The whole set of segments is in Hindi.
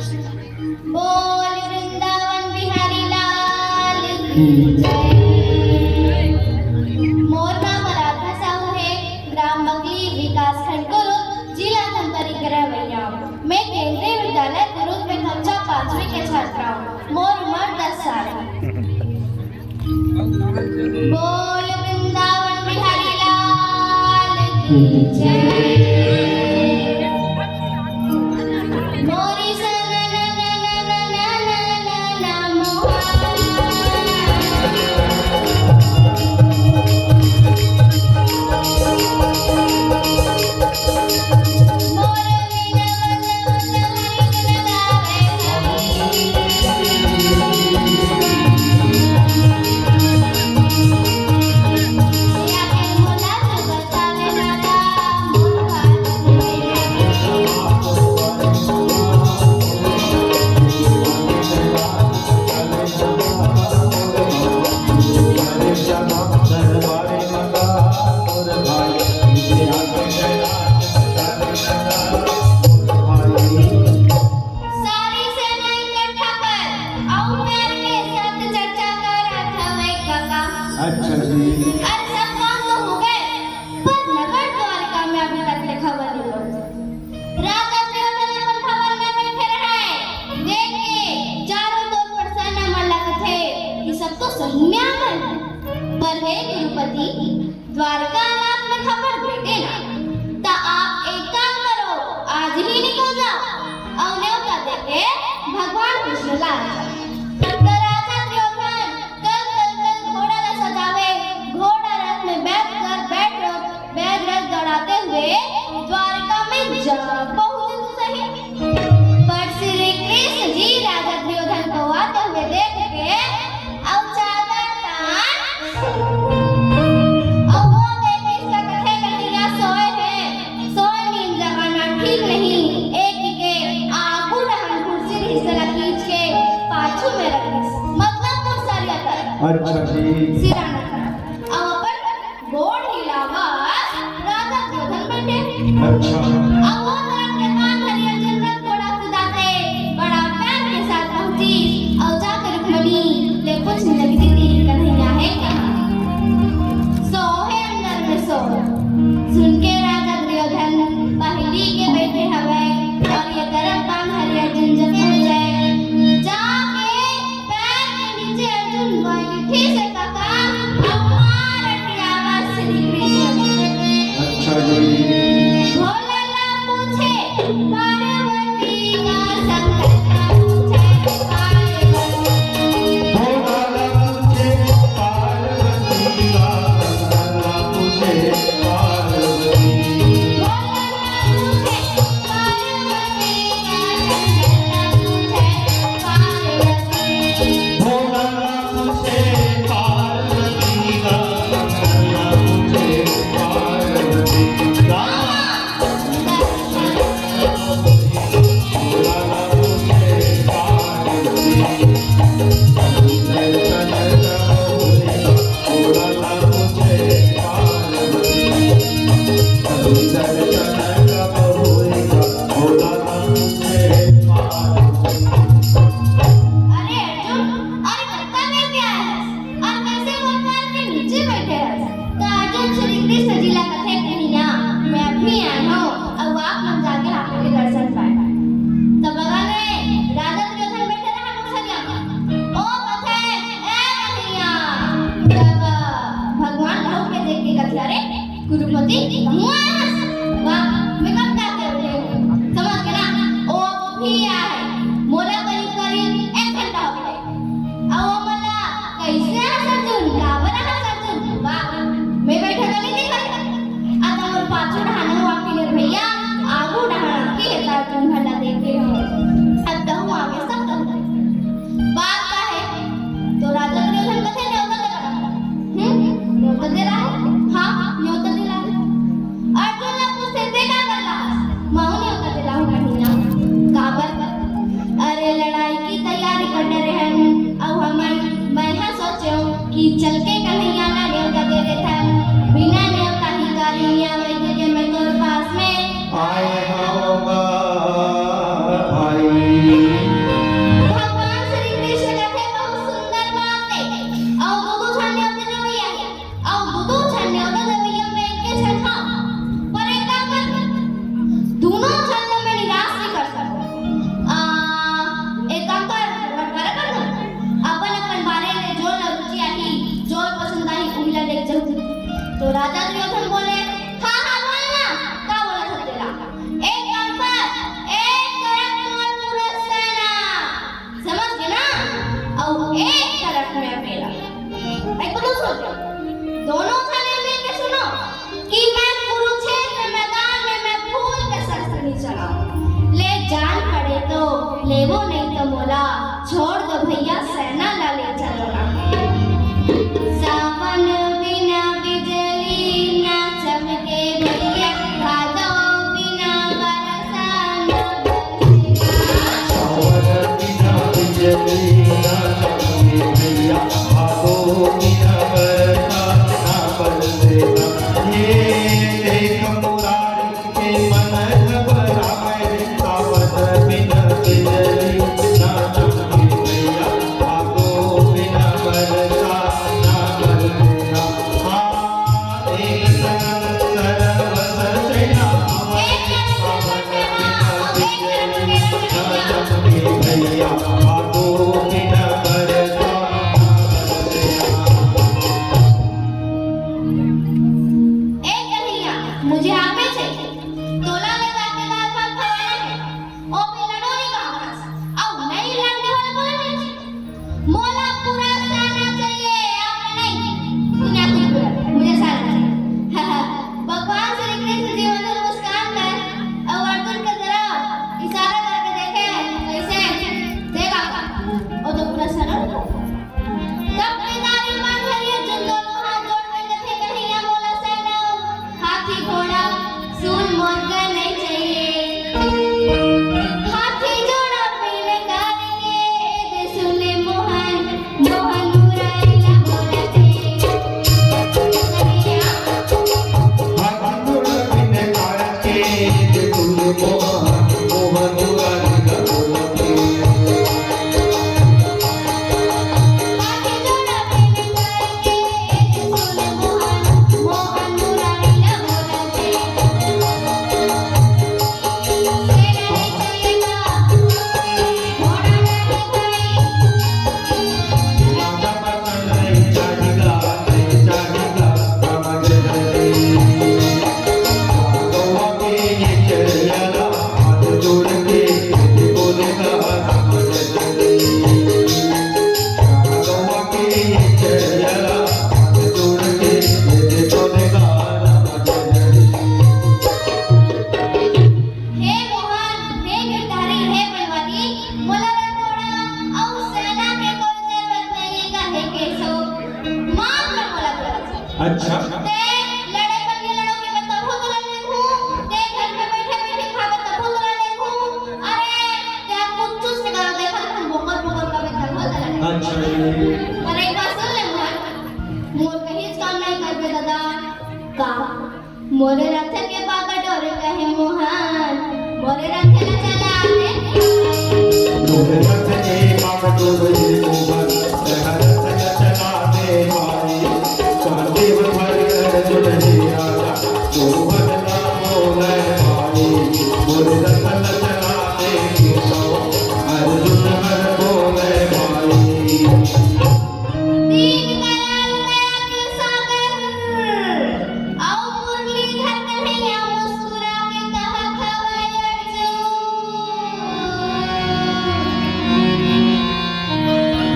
बोल वृंदावन बिहारी लाल की जय। मोरना मराठा साहू है, ग्राम बकली विकास खंड कुरुद, जिला धमतरी करवैया। मैं केंद्रीय विद्यालय कुरुद में कक्षा 5वीं के छात्रा हूँ। मोर उम्र 10 साल है। बोल वृंदावन बिहारी लाल की जय। मोरी अच्छा जी। अरे सब काम तो हो गए, पर नगर द्वारका में अभी तक ले खबर नहीं पहुंची। राजा दुर्योधन अपन खबर में बैठे रहे। देख के चारों तरफ पर सेना मल्ला थे। ये सब तो सही में आ गए। पर हे गुरुपति, द्वारका नाथ में खबर दे देना। ता आप एक काम करो, आज ही निकल जाओ और न्योता देके भगवान कृष्ण ला जाओ। द्वारका में जा पहुंचे तो सही, पर श्री कृष्ण जी राजा दुर्योधन को आते हुए देख के चादर तान और वो देख इसका कथे कथिया सोए हैं। सोए नींद जगाना ठीक नहीं। एक के आगू रहन कुर्सी हिस्सा खींच के पाछू में रखी, मतलब तो सरिया कर अच्छा जी। सिराना कर और अपन गोड़ हिलावा राजा दुर्योधन बैठे। अच्छा। अब वो तरफ के कान हरियर जन्नत थोड़ा खुदाते बड़ा प्यार के साथ पहुंची और जाकर रुक्मणी ले पूछने लगी, दीदी कन्हैया है कहाँ? सो है अंदर में सो। सुन के राजा दुर्योधन पहली के बैठे हवे और ये गरम कान हरियर जन्नत पहुंचे। जाके पैर के नीचे अर्जुन बैठी से कहा, भगवान श्री कृष्ण कथे बहुत सुंदर बात है और दूधू छाने होते रवैया है और दूधू छाने होते रवैया में के छठा पर एक काम कर दोनों छाने में निराश नहीं कर सकते एक काम कर अपन अपन बारे में जो रुचि आई जो पसंद आई उहिला देख जाऊ तो राजा दुर्योधन बोले हाँ हाँ बोलना क्या बोला था तेरा एक काम कर एक तरफ मोर पूरा सेना समझ गए ना और एक तरफ में अकेला एक तो सुनो दोनों छाने मिलके सुनो कि मैं कुरुक्षेत्र मैदान में मैं फूल के शस्त्र नहीं चलाऊं ले जान पड़े तो ले वो नहीं तो मोला छोड़ दो भैया सेना ला ले चलो ना सावन बिना बिजली ना चमके भैया भादो बिना बरसा न बरसेगा। ये देख मुरारी के मन घबराए, सावन बिना बिजली ना चमके भैया, भादो बिना बरसा न बरसेगा। हाँ, एक सरवस सेना सावन बिना बिजली ना चमके भैया, भादो बिना बरसा न बरसेगा। एक कन्हैया मुझे आगे चाहिए तोला ले जाके दाल भात खवाना है ओ भी लड़ोरी का आवाज और नहीं लड़ने वाले बोले नहीं मोला पूरा सेना चाहिए आपने नहीं दुनिया की पूरा मुझे सारा चाहिए भगवान श्री कृष्ण जी ने मुस्कान कर और अर्जुन की तरफ इशारा करके देखे कैसे देगा और तो पूरा सरल तब बेदारी मान भरी अर्जुन दोनों हाथ जोड़ के देखे कन्हैया बोला सेना हाथी घोड़ा सूल मोरगा नहीं चाहिए हाथी जोड़ा पीले करेंगे दे सुने मोहन मोहन मुरारी बोला थे कन्हैया हाथी घोड़ा बिन कारके दे सुने मोहन मोहन मुरारी बोला थे। हाथी जोड़ा पीले करेंगे दे सुने मोहन मोहन मुरारी बोला थे सेना नहीं चलेगा घोड़ा नहीं भाई राजा पसंद नहीं जाएगा समझ नहीं। गौवा के ये चढ़ियाला हाथ जोड़ के बोलेगा समझ नहीं। गौवा के ये चढ़ियाला हाथ जोड़ के बोलेगा समझ नहीं। हे मोहन हे गिरधारी हे बलवानी मोला रखोड़ा और सेना के कोई जरूरत नहीं कहे के सो मान लो मोला बोला अच्छा ते लड़े बल्ले लड़ोगे मैं तब हो तो लड़ने हूँ ते घर में बैठे बैठे खावे तब हो तो लड़ने हूँ अरे क्या कुछ चूस निकालो देखा तुम बोकर बोकर का भी तब हो तो लड़ने अच्छा पर एक बात सुन ले मोहन मोर कहीं काम नहीं कर बे दादा का मोरे रथ के बागा डोरे कहे मोहन मोरे रथ न चला दे तुम्हें रथ के बाग डोरे मोहन शहर तक चला दे भाई। सहदेव भर अर्जुन ही राजा तो बदला बोले भाई। मोरे रथ न चला दे केशव अर्जुन हर बोले भाई। दीन दयाल दया के सागर आओ मुरलीधर कन्हैया मुस्कुरा के कहा खवाए अर्जुन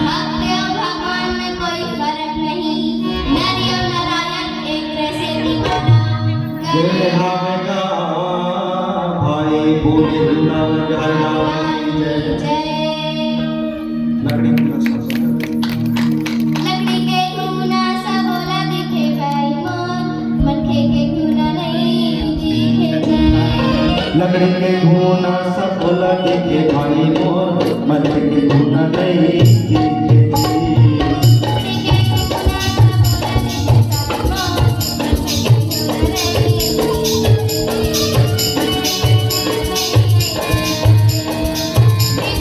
भक्त और भगवान में कोई फर्क नहीं नर और नारायण एक जैसे दीवाना जय हावेगा भाई बोले नाम हरना जय। जय लकड़ी की रक्षा लकड़ी के घूना सा बोला दिखे भाई मोर मनखे के घूना नहीं दिखे जय लकड़ी के घूना सफला देखे भाई मोर मन के घूना नहीं दिखे जी। लकड़ी के घूना सा बोला दिखे भाई मोर मनखे के घूना नहीं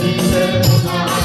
ही सर पुन्हा